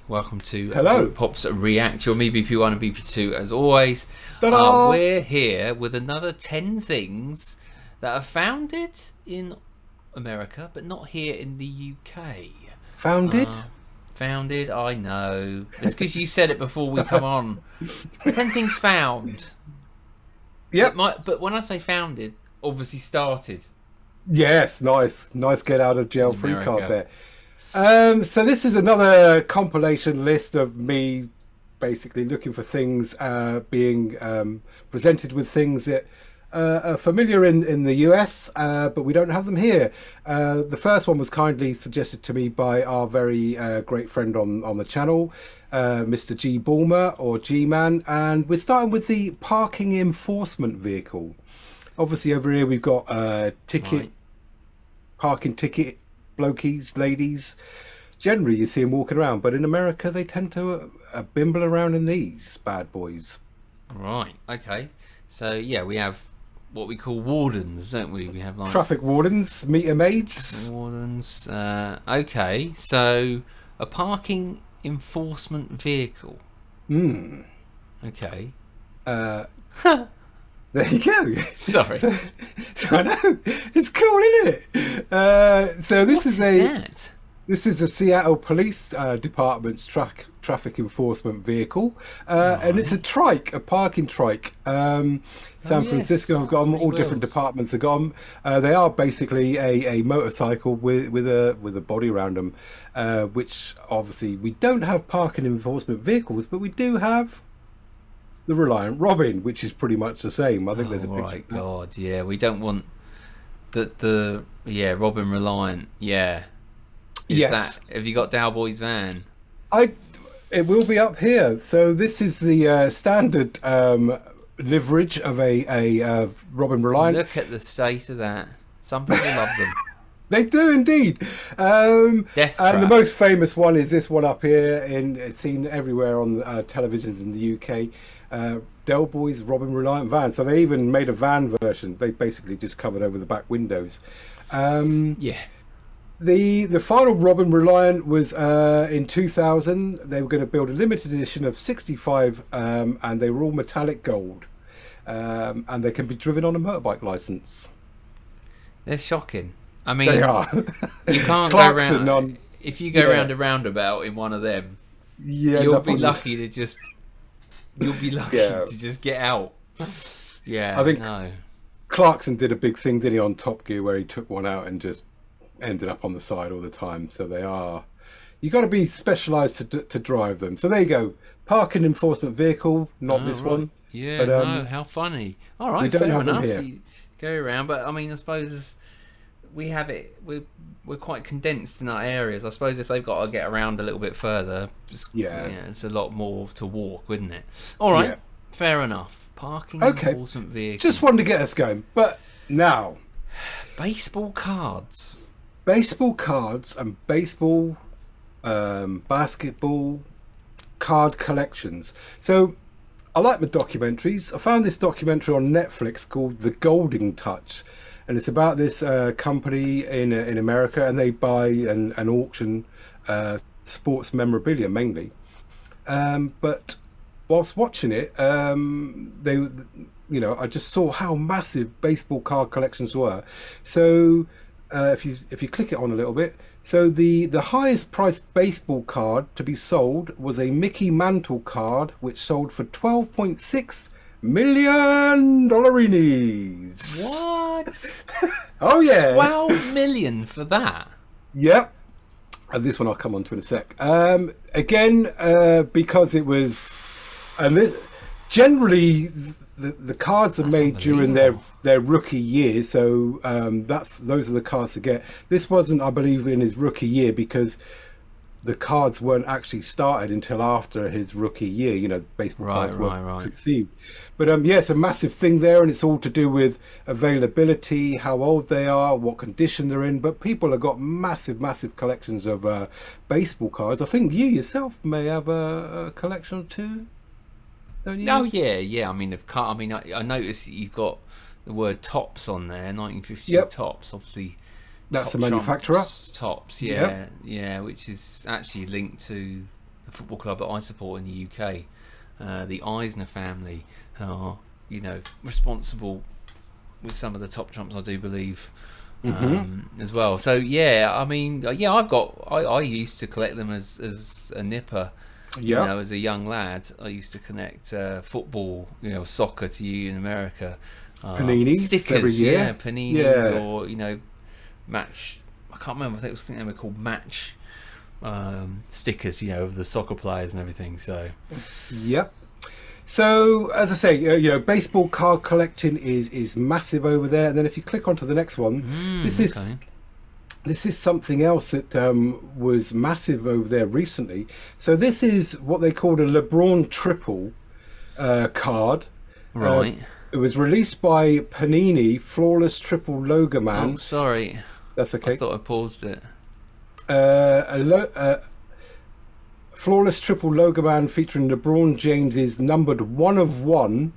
Welcome to Hello. Pop's React. You're me, BP1 and BP2 as always. We're here with another 10 things that are founded in America, but not here in the UK. Founded? Founded, I know. It's because you said it before we come on. 10 things found. Yep. But when I say founded, obviously started. Yes, nice get out of jail free card there. So this is another compilation list of me basically looking for things, being presented with things that are familiar in the US, but we don't have them here. The first one was kindly suggested to me by our very great friend on the channel, Mr. G. Bulmer, or G-Man, and we're starting with the parking enforcement vehicle. Obviously over here we've got parking ticket blokies, ladies. Generally you see them walking around, but in America they tend to bimble around in these bad boys. Right, okay. So yeah, we have what we call wardens, don't we? We have like traffic wardens, meter maids. Wardens. Okay, so a parking enforcement vehicle. Okay. There you go. Sorry. So I know it's cool, isn't it? So this This is a Seattle Police Department's traffic enforcement vehicle, and it's a trike, a parking trike. San Francisco have got them. All different departments have got them. They are basically a motorcycle with a body around them, which obviously we don't have parking enforcement vehicles, but we do have the Reliant Robin, which is pretty much the same. I think there's a picture. Oh my God, yeah, we don't want the Robin Reliant, yeah. Yes. Have you got Dowboy's van? It will be up here. So this is the standard livery of a Robin Reliant. Look at the state of that. Some people love them. They do indeed. And the most famous one is this one up here, it's seen everywhere on televisions in the UK. Del Boy's Robin Reliant van. So they even made a van version. They basically just covered over the back windows. Yeah. The final Robin Reliant was in 2000. They were going to build a limited edition of 65, and they were all metallic gold, and they can be driven on a motorbike license. They're shocking. I mean, they are. You can't go around. If you go around a roundabout in one of them, you'll be lucky to just. You'll be lucky to just get out. Yeah, I think Clarkson did a big thing, didn't he, on Top Gear, where he took one out and just ended up on the side all the time. So they are, you got to be specialized to drive them. So there you go, parking enforcement vehicle, not this one. Yeah, but, no, how funny. All right, fair enough. So you go around, but I mean, I suppose we have it. We're quite condensed in our areas. I suppose if they've got to get around a little bit further, it's a lot more to walk, wouldn't it? All right, fair enough. Parking enforcement vehicle. Just wanted to get us going, but now baseball cards. Baseball cards and baseball, basketball card collections. So I like my documentaries. I found this documentary on Netflix called The Golding Touch, and it's about this company in America, and they buy and auction sports memorabilia mainly. But whilst watching it, I just saw how massive baseball card collections were. So if you click it on a little bit, so the highest priced baseball card to be sold was a Mickey Mantle card, which sold for $12.6 million dollarinis. What? Oh yeah, 12 million for that. Yep. And this one I'll come on to in a sec. Again, because it was, and this generally the cards are made during their rookie year, so those are the cards to get. This wasn't, I believe, in his rookie year, because the cards weren't actually started until after his rookie year. You know, baseball cards weren't conceived. But it's a massive thing there, and it's all to do with availability, how old they are, what condition they're in. But people have got massive collections of baseball cards. I think you yourself may have a collection or two. Don't you? Oh yeah. I mean, I noticed that you've got the word Tops on there, 1950 Tops. Obviously, that's the manufacturer. Tops, yeah, which is actually linked to the football club that I support in the UK, the Eisner family, are, you know, responsible with some of the top trumps, I do believe, as well. So yeah, I mean, yeah, I used to collect them as a nipper. You know, as a young lad, I used to connect football, you know, soccer to you in America. Paninis stickers every year. Yeah, paninis, or, you know, match, I can't remember, I think they were called match stickers, you know, of the soccer players and everything. So so as I say, you know, baseball card collecting is massive over there. And then if you click onto the next one, this is something else that was massive over there recently. So this is what they called a LeBron triple card. Right. It was released by Panini, Flawless Triple Logo Man. Oh, sorry. That's okay. I thought I paused it. Flawless Triple Logo Man featuring LeBron James is numbered 1 of 1,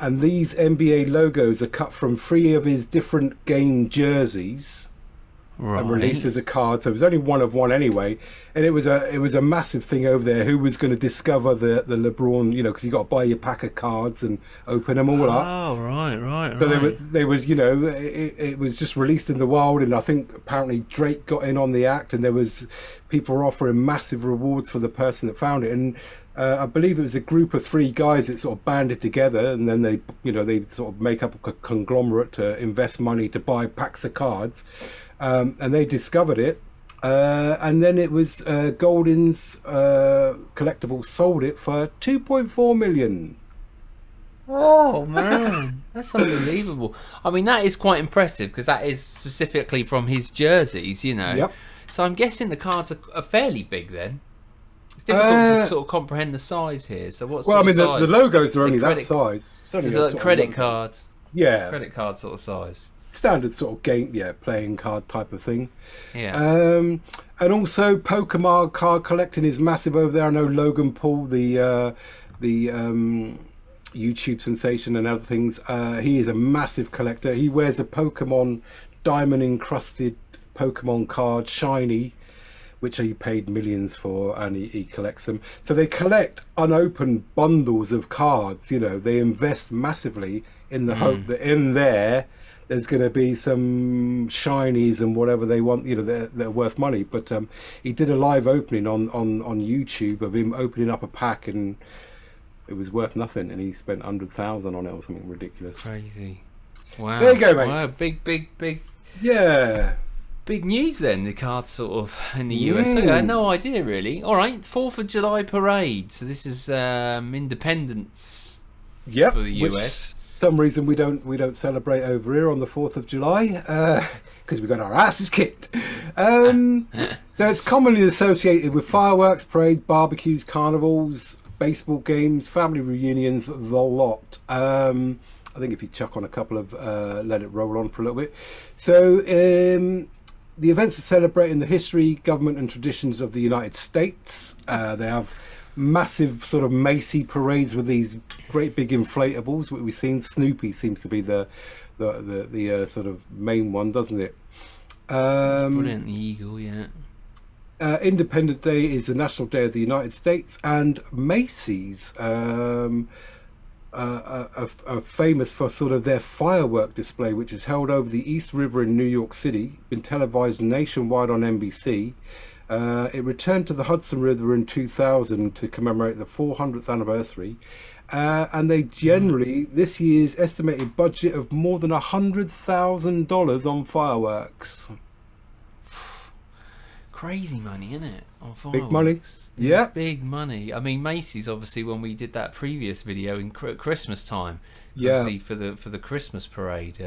and these NBA logos are cut from 3 of his different game jerseys. And released as a card, so it was only 1 of 1 anyway, and it was a massive thing over there. Who was going to discover the LeBron, you know, because you got to buy your pack of cards and open them all up. Oh, right. So they were, you know, it was just released in the wild, and I think apparently Drake got in on the act, and there was people were offering massive rewards for the person that found it, and I believe it was a group of 3 guys that sort of banded together, and then they, you know, they sort of make up a conglomerate to invest money to buy packs of cards. And they discovered it, and then it was Golden's Collectibles sold it for $2.4 million. Oh man, that's unbelievable. I mean, that is quite impressive, because that is specifically from his jerseys, you know. So I'm guessing the cards are fairly big then. It's difficult to sort of comprehend the size here. So what sort of size? The logos are only that size. So it's like credit card. Yeah. Credit card sort of size. Standard sort of game, playing card type of thing. Yeah. And also Pokemon card collecting is massive over there. I know Logan Paul, the YouTube sensation and other things. He is a massive collector. He wears a Pokemon diamond encrusted Pokemon card, shiny, which he paid millions for, and he collects them. So they collect unopened bundles of cards. You know, they invest massively in the hope that in there's going to be some shinies and whatever they want, you know, they're worth money. But he did a live opening on YouTube of him opening up a pack, and it was worth nothing, and he spent 100,000 on it or something ridiculous. Crazy. Wow. There you go, mate. Wow, big. Yeah. Big news then, the cards sort of in the US. I had no idea really. All right, 4th of July parade. So this is Independence for the US. Some reason we don't celebrate over here on the 4th of July because we got our asses kicked. So it's commonly associated with fireworks, parades, barbecues, carnivals, baseball games, family reunions, the lot. I think if you chuck on a couple of let it roll on for a little bit. So the events are celebrating the history, government and traditions of the United States. They have massive sort of Macy parades with these great big inflatables. What we've seen, Snoopy seems to be the sort of main one, doesn't it? Brilliant, the eagle, yeah. Independence Day is the National Day of the United States, and Macy's are famous for sort of their firework display, which is held over the East River in New York City, been televised nationwide on NBC. It returned to the Hudson River in 2000 to commemorate the 400th anniversary, and they generally, this year's estimated budget of more than $100,000 on fireworks. Crazy money, isn't it? On fireworks. Big money. Yeah, big money. I mean, Macy's obviously, when we did that previous video in Christmas time, yeah, for the Christmas parade.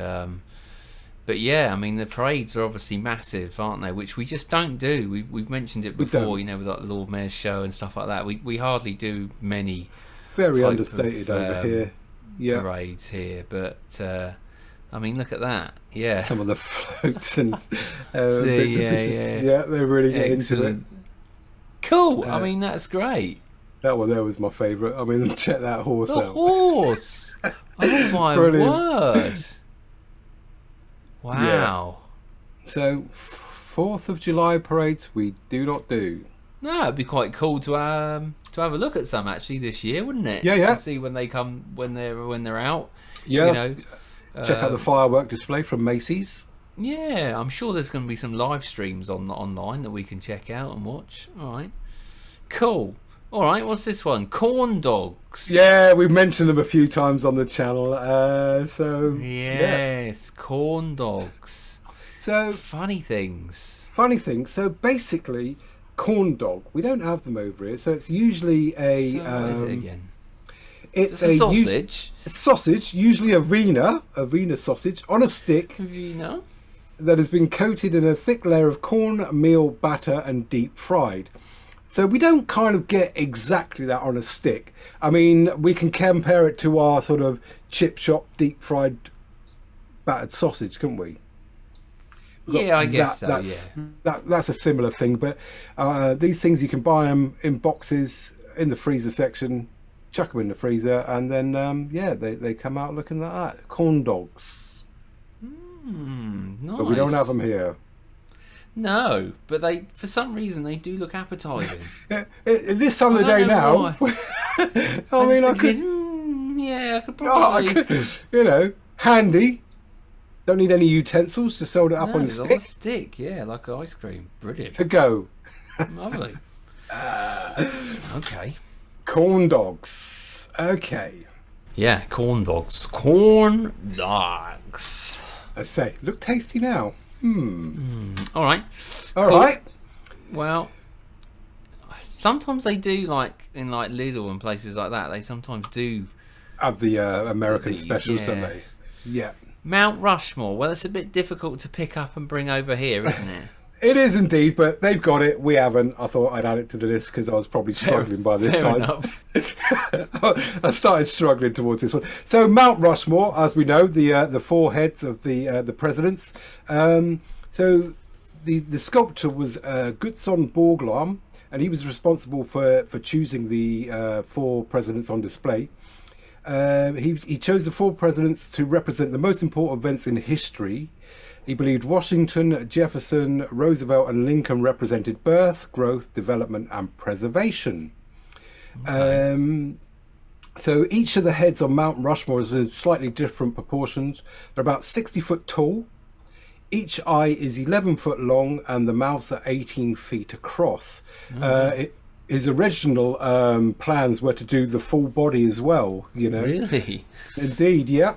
But yeah, I mean, the parades are obviously massive, aren't they? Which we just don't do. We've mentioned it before, you know, with like the Lord Mayor's show and stuff like that. We hardly do many. Very understated over here. Yeah, parades here, but I mean, look at that. Yeah, some of the floats and yeah, they really get into it. Cool. I mean, that's great. That one there was my favourite. I mean, check that horse out. The horse. Oh my word. Wow. Yeah. So 4th of July parades we do not do. No, it'd be quite cool to have a look at some actually this year, wouldn't it? Yeah, yeah. To see when they come, when they're out. Yeah. You know, check out the firework display from Macy's. Yeah, I'm sure there's going to be some live streams online that we can check out and watch. All right, cool. All right, what's this one? Corn dogs. Yeah, we've mentioned them a few times on the channel. So yes, yeah. Corn dogs. So funny things. Funny things. So basically, corn dog. We don't have them over here. So it's usually a. So what is it again? It's a sausage. A sausage, usually a Wiener sausage on a stick. Wiener. That has been coated in a thick layer of corn meal batter and deep fried. So we don't kind of get exactly that on a stick. I mean, we can compare it to our sort of chip shop deep fried battered sausage, couldn't we? Yeah, I guess so. That's a similar thing. But these things, you can buy them in boxes in the freezer section, chuck them in the freezer, and then they come out looking like that. Corn dogs. Nice. But we don't have them here. No, but they, for some reason, they do look appetizing. This time of the day now, I could probably, handy. Don't need any utensils, just hold it up on a stick. On a stick, yeah, like ice cream. Brilliant. To go. Lovely. Okay. Corn dogs. Okay. Yeah, corn dogs. Corn dogs. I say, look tasty now. All right. All right. Well, sometimes they do, like in like Lidl and places like that. They sometimes do have the American specials, don't they? Yeah. Mount Rushmore. Well, it's a bit difficult to pick up and bring over here, isn't it? It is indeed, but they've got it. We haven't. I thought I'd add it to the list because I was probably struggling by this time. I started struggling towards this one. So Mount Rushmore, as we know, the four heads of the presidents. So the sculptor was Gutzon Borglum, and he was responsible for choosing the four presidents on display. He chose the four presidents to represent the most important events in history. He believed Washington, Jefferson, Roosevelt and Lincoln represented birth, growth, development and preservation. Okay. So each of the heads on Mount Rushmore is in slightly different proportions. They're about 60 foot tall. Each eye is 11 foot long and the mouths are 18 feet across. His original plans were to do the full body as well, you know. Really? Indeed, yeah.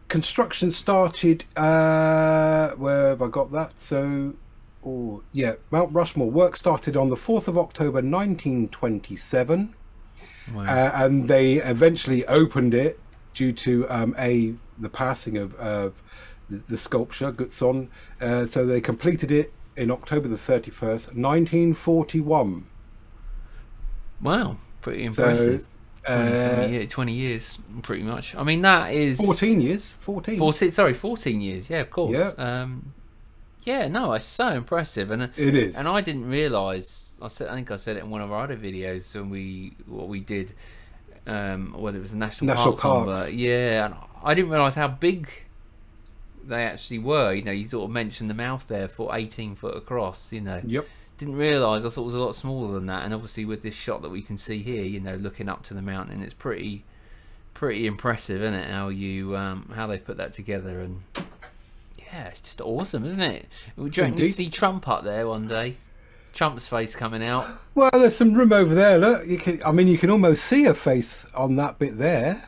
Construction started, where have I got that? So, Mount Rushmore work started on the 4th of October 1927. Wow. And they eventually opened it due to the passing of the sculpture, Gutzon. So they completed it in October the 31st, 1941. Wow, pretty impressive. So, 20 years, pretty much. I mean, that is 14 years. 14 years. Yeah, of course. Yeah. No, it's so impressive, and it is. And I didn't realise. I think I said it in one of our other videos when what we did, whether it was the national parks. But yeah, and I didn't realise how big they actually were. You know, you sort of mentioned the mouth there for 18 foot across. You know. Yep. Didn't realise. I thought it was a lot smaller than that. And obviously with this shot that we can see here, you know, looking up to the mountain, it's pretty impressive, isn't it? How you how they put that together, and yeah, it's just awesome, isn't it? Do you reckon you see Trump up there one day? Trump's face coming out. Well, there's some room over there. Look, you can almost see a face on that bit there.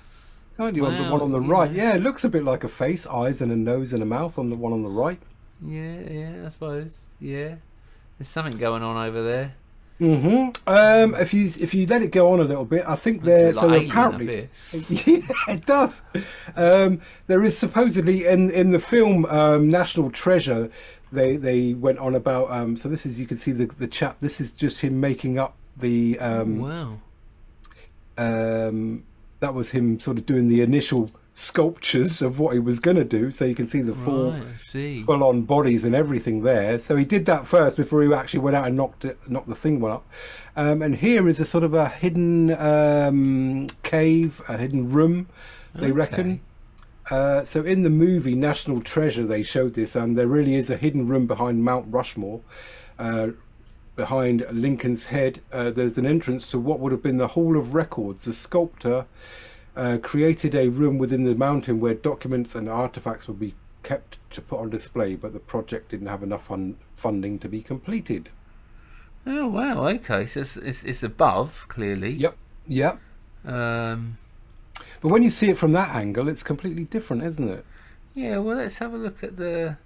Can't you? On the one on the right, yeah, it looks a bit like a face, eyes and a nose and a mouth on the one on the right. Yeah, I suppose. Yeah. There's something going on over there. If you let it go on a little bit, I think there. So apparently, yeah, it does. There is supposedly in the film National Treasure, they went on about. So this is, you can see the chap. This is just him making up the. Wow. That was him sort of doing the initial sculptures of what he was going to do, so you can see the full-on bodies and everything there. So he did that first before he actually went out and knocked the thing up. And here is a sort of a hidden cave, a hidden room, they reckon. So in the movie National Treasure, they showed this, and there really is a hidden room behind Mount Rushmore. behind Lincoln's head, there's an entrance to what would have been the Hall of Records. The sculptor created a room within the mountain where documents and artifacts would be kept to put on display, but the project didn't have enough funding to be completed. Oh wow! Okay, so it's above, clearly. Yep. Yep. But when you see it from that angle, it's completely different, isn't it? Yeah. Well, let's have a look at the.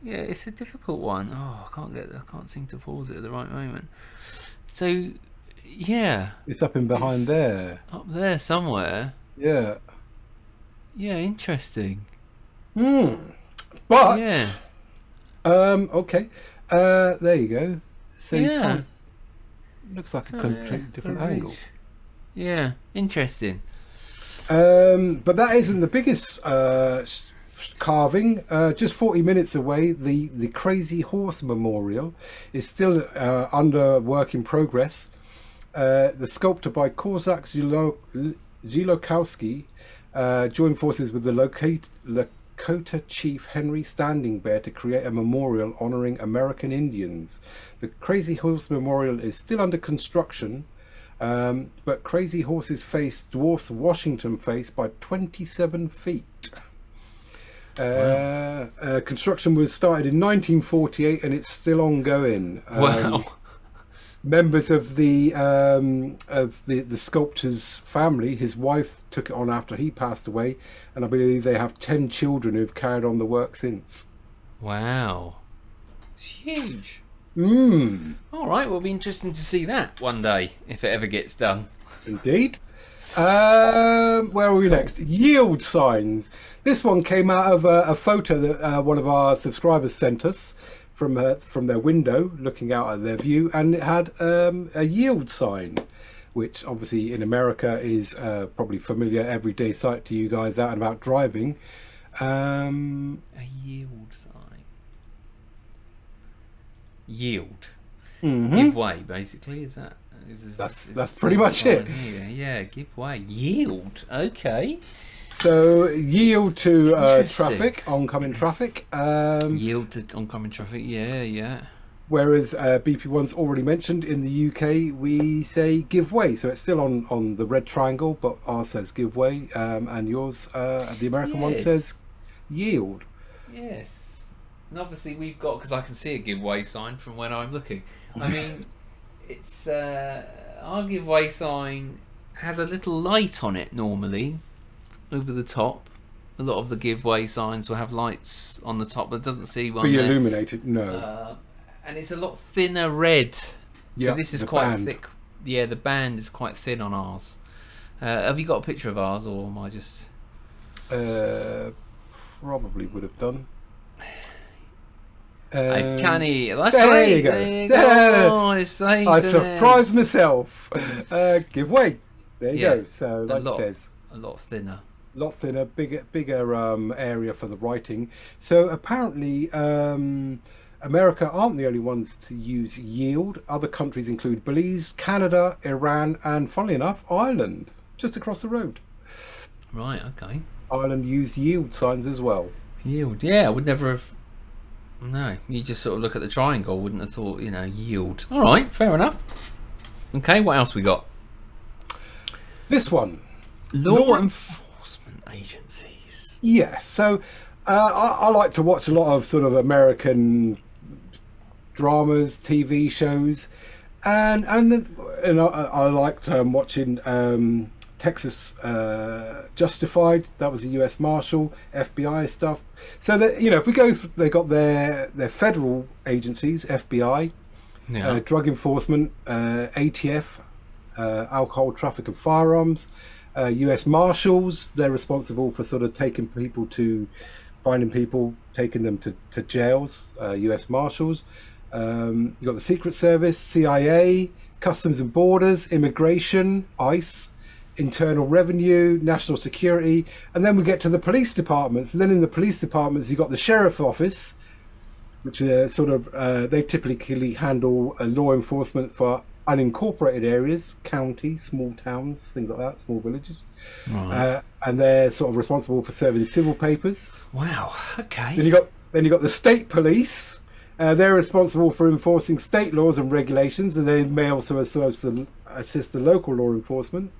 Yeah, it's a difficult one. Oh, I can't seem to pause it at the right moment. So, yeah. It's up in behind there. Up there somewhere. Yeah. Yeah, interesting. But yeah. Okay. There you go. So yeah. Looks like a completely different angle. Yeah, interesting. But that isn't the biggest carving. Just 40 minutes away, the Crazy Horse Memorial is still under work in progress. The sculptor by Kozak Zilokowski joined forces with the Lakota chief Henry Standing Bear to create a memorial honoring American Indians. The Crazy Horse Memorial is still under construction, but Crazy Horse's face dwarfs Washington face by 27 feet. Wow. Construction was started in 1948 and it's still ongoing. Wow. Members of the sculptor's family, his wife took it on after he passed away, and I believe they have 10 children who've carried on the work since. Wow, it's huge. All right, well, it'll be interesting to see that one day if it ever gets done. Indeed. Where are we next? Yield signs. This one came out of a photo that one of our subscribers sent us from their window, looking out at their view, and it had a yield sign, which obviously in America is probably familiar everyday sight to you guys out and about driving. A yield sign. Yield. Give way, basically. Is that? That's pretty much it. Yeah, give way. Yield. Okay. So yield to traffic, oncoming traffic. Yield to oncoming traffic. Yeah. Whereas BP1's already mentioned, in the UK we say give way. So it's still on the red triangle, but ours says give way, and yours, the American one, says yield. Yes. And obviously we've got, because I can see a give way sign from when I'm looking. I mean, it's our give way sign has a little light on it normally over the top. A lot of the give way signs will have lights on the top, but it doesn't see one. Be illuminated, no. And it's a lot thinner red. So this is quite band. thick. Yeah, the band is quite thin on ours. Have you got a picture of ours, or am I just? Probably would have done. Canny. That's there right. you go. There you go. I surprised myself. Give way. There you go. So like it says, a lot thinner. Lot thinner, bigger area for the writing. So apparently, America aren't the only ones to use yield. Other countries include Belize, Canada, Iran, and funnily enough, Ireland, just across the road. Right. Okay. Ireland use yield signs as well. Yield. Yeah, I would never have. No, you just sort of look at the triangle. Wouldn't have thought, yield. All right, fair enough. Okay, what else we got? This one. Law enforcement agencies. Yes, so I like to watch a lot of sort of American dramas, TV shows, and I liked watching Texas Justified. That was a US Marshal, FBI stuff. So that, if we go, they got their federal agencies, FBI, drug enforcement, ATF, alcohol, traffic and firearms, US Marshals. They're responsible for sort of finding people, taking them to jails, US Marshals. You've got the Secret Service, CIA, Customs and Borders, Immigration, ICE, Internal Revenue, National Security, and then we get to the police departments. And then in the police departments, you've got the Sheriff Office, which they typically handle law enforcement for unincorporated areas, county, small towns, things like that, small villages. Right. And they're sort of responsible for serving civil papers. Wow. Okay. Then you got the state police, They're responsible for enforcing state laws and regulations, and they may also assist the local law enforcement.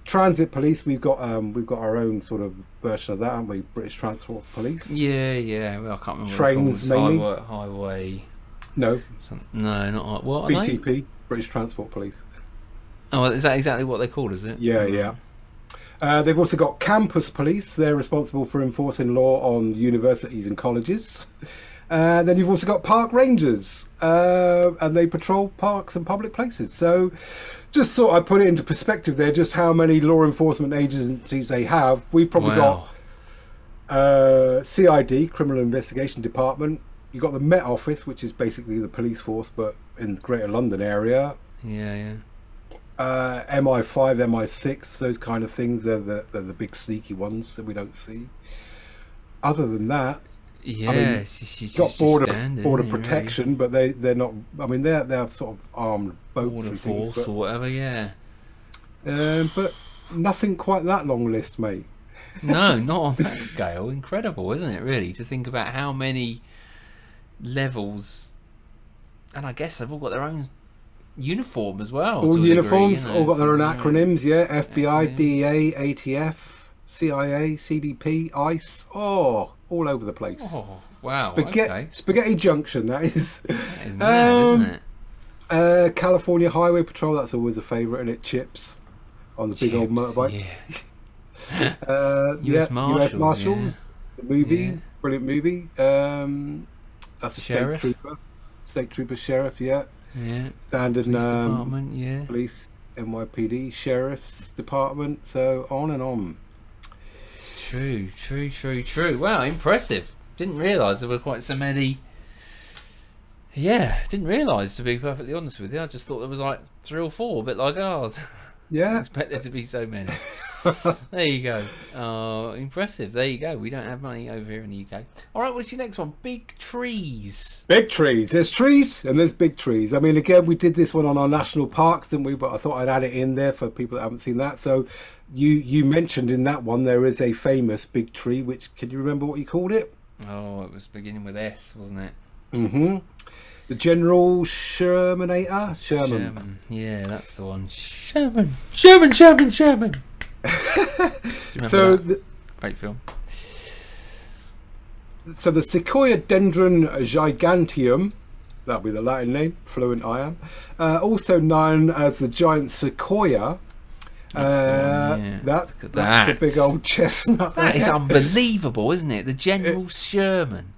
Transit police, we've got our own sort of version of that, haven't we? British Transport Police. Yeah. Well, I can't remember. Trains mainly. Highway. No. No, not what. BTP, British Transport Police. Oh, is that exactly what they're called? Is it? Yeah. They've also got campus police. They're responsible for enforcing law on universities and colleges. Then you've also got park rangers, and they patrol parks and public places. So just thought I'd put it into perspective there, just how many law enforcement agencies they have. We've probably got CID, Criminal Investigation Department. You've got the Met Office, which is basically the police force, but in the Greater London area. Yeah. MI5, MI6, those kind of things. They're the big sneaky ones that we don't see. Other than that, yeah, I mean, she's got border protection, but they're not. I mean, they're sort of armed boats border and things, force or whatever. Yeah, but nothing quite that long list, mate. No, not on that scale. Incredible, isn't it? Really, to think about how many levels, and I guess they've all got their own uniform as well. All uniforms, degree, all got their own acronyms. Yeah, FBI, DEA, ATF, CIA, CBP, ICE. Oh, all over the place. Oh, wow. Spaghetti Junction, that is. That is mad, isn't it? California Highway Patrol, that's always a favourite, and it chips on the big old motorbikes. Yeah. US Marshals. The movie, brilliant movie. That's a Sheriff. State Trooper, Sheriff, yeah. Standard Police Department, yeah. Police, NYPD, Sheriff's Department, so on and on. True. Wow, impressive. Didn't realise there were quite so many. Yeah, didn't realise, to be perfectly honest with you. I just thought there was like 3 or 4, a bit like ours. Yeah. I expect there to be so many. There you go. Oh, impressive. There you go. We don't have money over here in the UK. All right, what's your next one? Big trees. Big trees. There's trees and there's big trees. I mean, again, we did this one on our national parks, didn't we? But I thought I'd add it in there for people that haven't seen that. So you mentioned in that one there is a famous big tree, which, can you remember what you called it? Oh, it was beginning with S, wasn't it? Mm-hmm. The General Shermanator? Sherman. Yeah, that's the one. Sherman. So great film. So the Sequoia-Dendron giganteum, that'll be the Latin name, fluent I am, also known as the giant sequoia. That's a big old chestnut. That is unbelievable, isn't it? The General Sherman.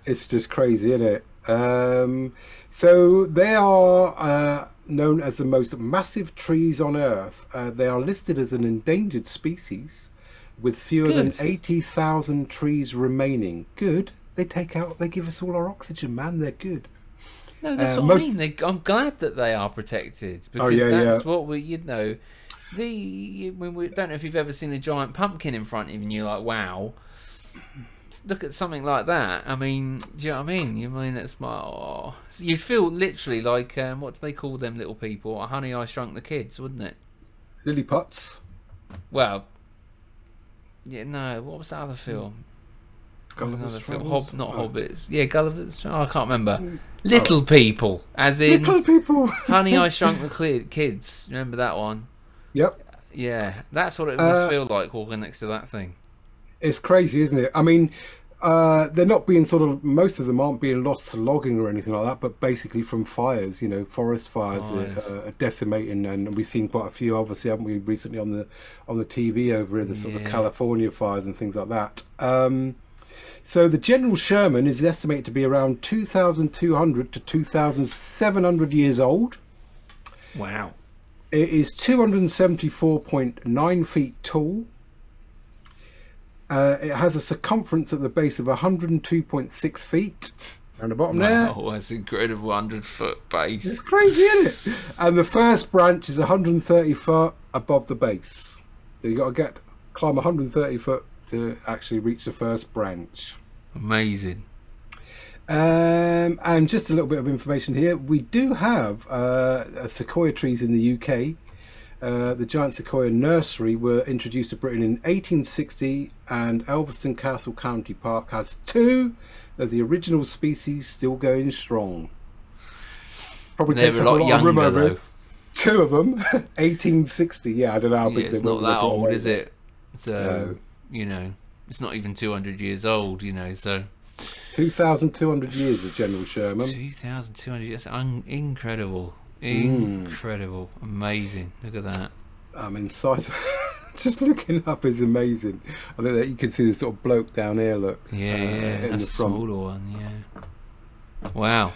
It's just crazy, isn't it? So they are known as the most massive trees on Earth. They are listed as an endangered species, with fewer than 80,000 trees remaining. Good. They give us all our oxygen, man. They're good. No, that's what I mean. I'm glad that they are protected, because that's what we, you know. We don't know if you've ever seen a giant pumpkin in front of you and you're like, wow. Look at something like that. I mean, do you know what I mean? You mean it's so you'd feel literally like what do they call them little people? Honey, I Shrunk the Kids, wouldn't it? Lilliputs. Well, yeah, no. What was that other film? Gulliver's Travels? Not Hobbits. Yeah, Gulliver's. I can't remember. Little people, as in Little People. Honey, I Shrunk the Kids. Remember that one? Yep. Yeah, that's what it must feel like walking next to that thing. It's crazy, isn't it? I mean, they're not being most of them aren't being lost to logging or anything like that, but basically from fires, you know, forest fires are decimating, and we've seen quite a few, obviously, haven't we, recently on the TV over here, the sort of California fires and things like that. So the General Sherman is estimated to be around 2,200 to 2,700 years old. Wow. It is 274.9 feet tall. It has a circumference at the base of 102.6 feet. Around the bottom there. Oh, that's incredible, 100-foot base. It's crazy, isn't it? And the first branch is 130 foot above the base. So you got to climb 130 foot to actually reach the first branch. Amazing. And just a little bit of information here. We do have sequoia trees in the UK. The giant sequoia nursery were introduced to Britain in 1860, and Elveston Castle County Park has 2 of the original species still going strong. Probably They takes were a a lot lot of room younger, over though. it. 2 of them, 1860. Yeah, I don't know how big Yeah, they it's were. not that old, is it? So, No. you know, it's not even 200 years old, you know, so... 2,200 years of General Sherman. 2,200 years, incredible. Incredible. Amazing. Look at that. I mean, size... Just looking up is amazing. I think that you can see the sort of bloke down here, look. Yeah, in that's the front. a smaller one, yeah. Wow.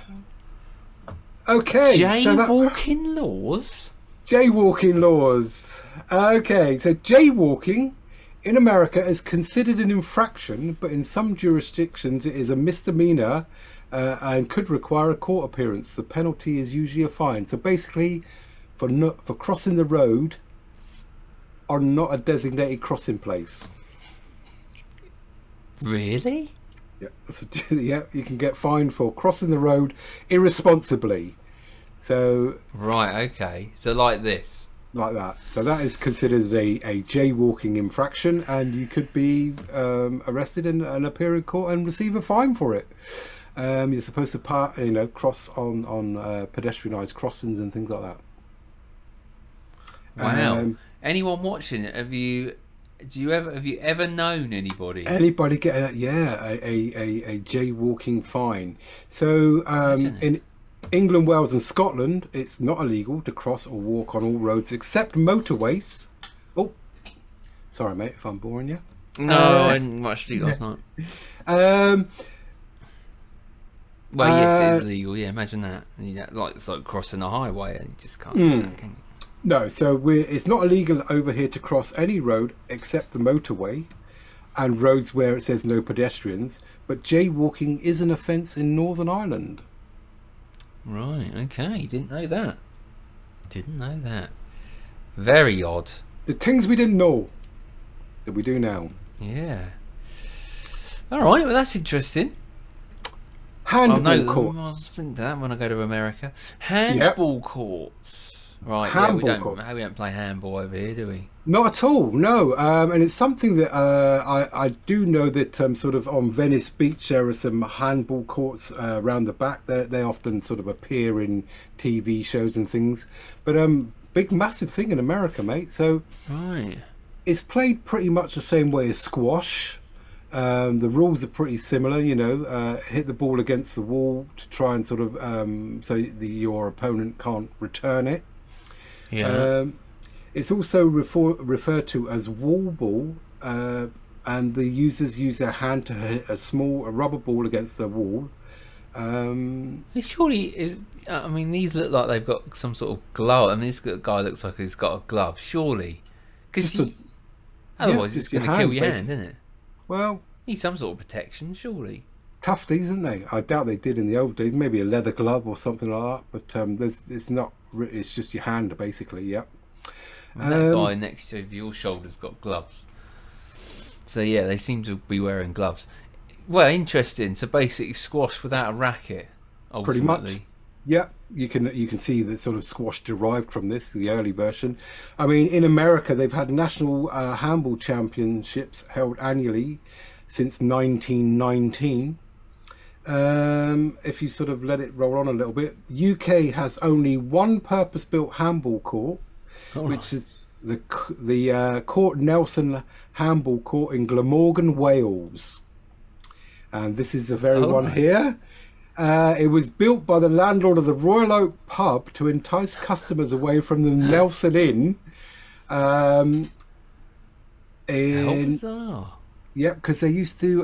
Okay. Jaywalking laws? Jaywalking laws. Okay, so jaywalking in America is considered an infraction, but in some jurisdictions it is a misdemeanor and could require a court appearance. The penalty is usually a fine. So basically, for crossing the road on not a designated crossing place. Really? Yeah, so, yeah, you can get fined for crossing the road irresponsibly. So right, okay. So like this. Like that. So that is considered a jaywalking infraction, and you could be arrested and appear in court and receive a fine for it. You're supposed to cross on pedestrianised crossings and things like that. Wow. Anyone watching it? Have you ever known anybody getting a jaywalking fine? So in England, Wales and Scotland, it's not illegal to cross or walk on all roads except motorways. Oh, sorry, mate, if I'm boring you. No, I didn't watch sleep last night. Well, yes, it is illegal. Yeah, imagine that. It's like crossing a highway, and you just can't do that, can you? No, so it's not illegal over here to cross any road except the motorway and roads where it says no pedestrians. But jaywalking is an offence in Northern Ireland. Right, okay, didn't know that. Didn't know that. Very odd. The things we didn't know that we do now. Yeah. All right, well, that's interesting. Handball courts. I'll think that when I go to America. Handball courts. Right, handball we don't play handball over here, do we? Not at all, no. And it's something that I do know that sort of on Venice Beach there are some handball courts around the back. They often sort of appear in TV shows and things. But big, massive thing in America, mate. So right, it's played pretty much the same way as squash. The rules are pretty similar, you know. Hit the ball against the wall to try and sort of so your opponent can't return it. Yeah. It's also referred to as wall ball, and the users use their hand to hit a rubber ball against the wall. It surely is. I mean, these look like they've got some sort of glove. I mean, this guy looks like he's got a glove, surely, because otherwise it's going to kill your hand, isn't it? Well, needs some sort of protection, surely. Tufties, isn't they? I doubt they did in the old days. Maybe a leather glove or something like that. But it's not. It's just your hand, basically. Yep. And that guy next to your shoulder's got gloves. So yeah, they seem to be wearing gloves. Well, interesting. So basically, squash without a racket. Ultimately. Pretty much. Yeah, you can see that sort of squash derived from this, the early version. I mean, in America, they've had national handball championships held annually since 1919. If you sort of let it roll on a little bit, the UK has only one purpose-built handball court, which is the Court Nelson Handball Court in Glamorgan, Wales. And this is the very one here. It was built by the landlord of the Royal Oak pub to entice customers away from the Nelson Inn. How bizarre. Yep, because they used to...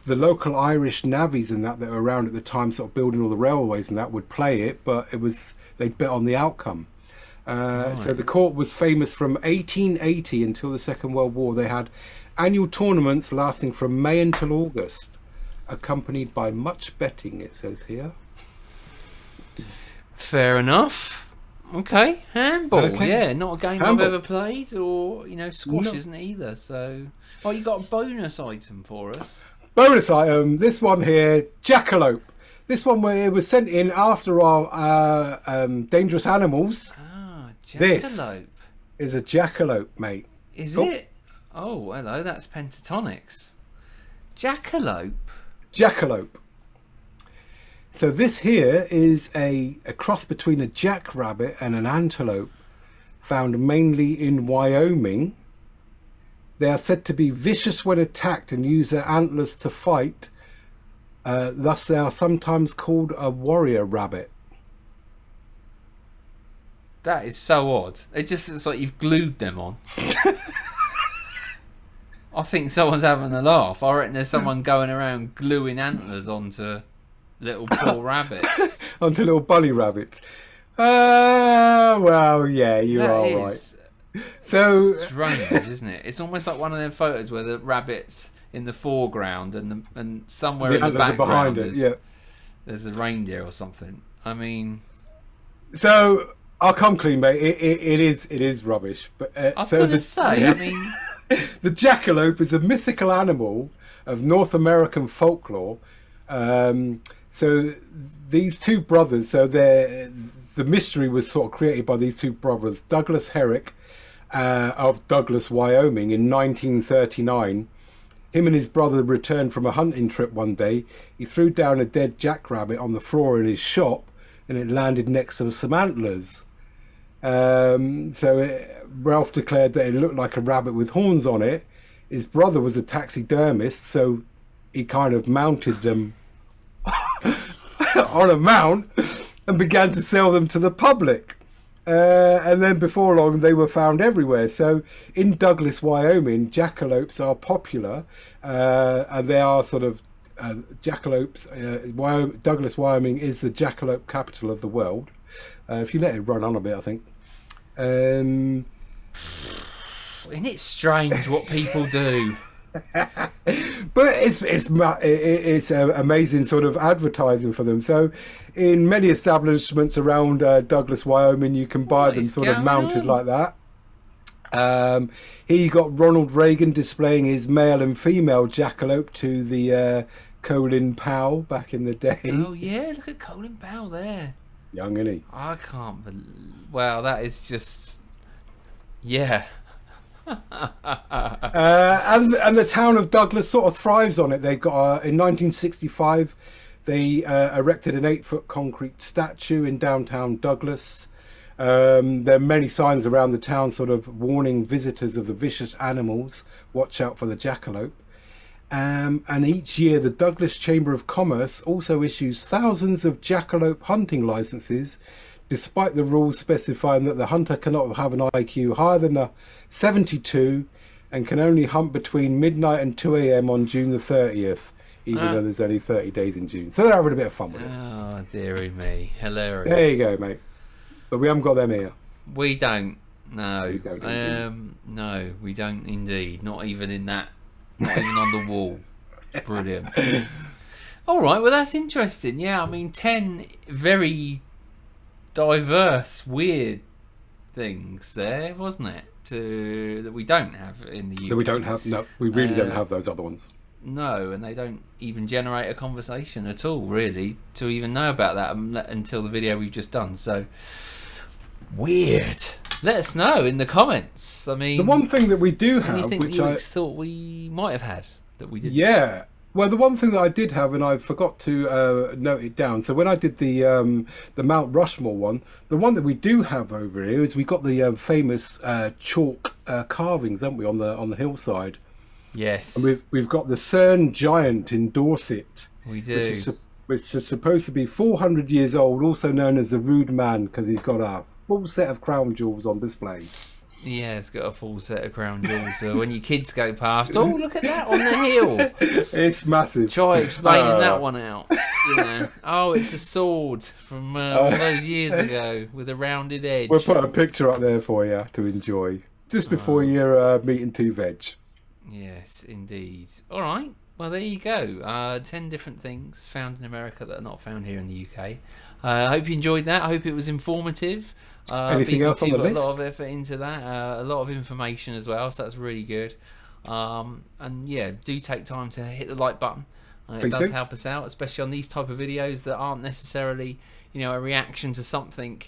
the local Irish navvies and that were around at the time, sort of building all the railways and that, would play it, but they'd bet on the outcome. So the court was famous from 1880 until the Second World War. They had annual tournaments lasting from May until August, accompanied by much betting, it says here. Fair enough. Okay, handball. Okay. Yeah, not a game handball. I've ever played, or squash isn't either. So, you got a bonus item for us. Bonus item. This one here, jackalope. This one where it was sent in after our dangerous animals. Ah, jackalope. This is a jackalope, mate. Is it? Oh, hello. That's pentatonics. Jackalope. Jackalope. So this here is a cross between a jackrabbit and an antelope, found mainly in Wyoming. They are said to be vicious when attacked and use their antlers to fight. Thus they are sometimes called a warrior rabbit. That is so odd. It just looks like you've glued them on. I think someone's having a laugh. I reckon there's someone going around gluing antlers onto little poor rabbits. Onto little bunny rabbits. Well, yeah, you are right. So strange, isn't it? It's almost like one of them photos where the rabbit's in the foreground and somewhere in the background there's a reindeer or something. I mean, so I'll come clean, mate. It is rubbish. But I was going to say, I mean, the jackalope is a mythical animal of North American folklore. So these two brothers, the mystery was sort of created by these two brothers, Douglas Herrick of Douglas, Wyoming, in 1939. Him and his brother returned from a hunting trip one day. He threw down a dead jackrabbit on the floor in his shop, and it landed next to some antlers. Ralph declared that it looked like a rabbit with horns on it. His brother was a taxidermist, so he kind of mounted them on a mount and began to sell them to the public. And then before long they were found everywhere. So in Douglas, Wyoming, jackalopes are popular, and they are sort of jackalopes. Douglas, Wyoming is the jackalope capital of the world. If you let it run on a bit, I think. Isn't it strange what people do? But it's amazing sort of advertising for them. So in many establishments around Douglas, Wyoming, you can buy them sort of mounted like that. Here you got Ronald Reagan displaying his male and female jackalope to the Colin Powell back in the day. Oh yeah, look at Colin Powell there. Young, isn't he? I can't believe. Well, that is just, yeah. And the town of Douglas sort of thrives on it. They got in 1965 they erected an 8-foot concrete statue in downtown Douglas. There are many signs around the town sort of warning visitors of the vicious animals. Watch out for the jackalope. And each year the Douglas Chamber of Commerce also issues thousands of jackalope hunting licenses, despite the rules specifying that the hunter cannot have an IQ higher than a 72 and can only hunt between midnight and 2 a.m. on June the 30th, even though there's only 30 days in June. So they're having a bit of fun with it. Oh, dearie me. Hilarious. There you go, mate. But we haven't got them here. We don't. No. We don't indeed. No, we don't indeed. Not even in that. Not even on the wall. Brilliant. All right, well, that's interesting. Yeah, I mean, 10 very diverse, weird things there, wasn't it? That we don't have in the UK. That we don't have. No, we really don't have those other ones. No, and they don't even generate a conversation at all, really, to even know about that until the video we've just done. So weird. Let us know in the comments. I mean, the one thing that we do have, anything which you I thought we might have had that we didn't. Yeah. Well, the one thing that I did have, and I forgot to note it down. So when I did the Mount Rushmore one, the one that we do have over here is we got the famous chalk carvings, haven't we, on the hillside? Yes. And we've got the Cern Giant in Dorset. We do. Which is supposed to be 400 years old, also known as the Rude Man, because he's got a full set of crown jewels on display. Yeah, it's got a full set of crown jewels. So when your kids go past, oh, look at that on the hill. It's massive. Try explaining that one out. You know, oh, it's a sword from all those years ago with a rounded edge. We'll put a picture up there for you to enjoy just before your meeting two veg. Yes, indeed. All right. Well, there you go. 10 different things found in America that are not found here in the UK. I hope you enjoyed that. I hope it was informative. Anything else on the list? A lot of effort into that. A lot of information as well, so that's really good. And yeah, do take time to hit the like button. It does help us out, especially on these type of videos that aren't necessarily, you know, a reaction to something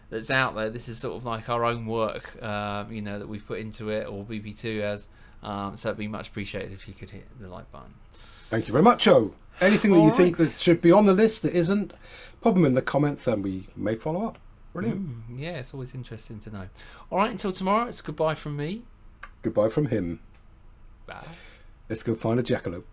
that's out there. This is sort of like our own work, you know, that we've put into it, or BP2 has. So it'd be much appreciated if you could hit the like button. Thank you very much, Joe. Anything that you think that should be on the list that isn't, pop them in the comments and we may follow up. Brilliant. Yeah, it's always interesting to know. All right, until tomorrow, it's goodbye from me. Goodbye from him. Bye. Let's go find a jackalope.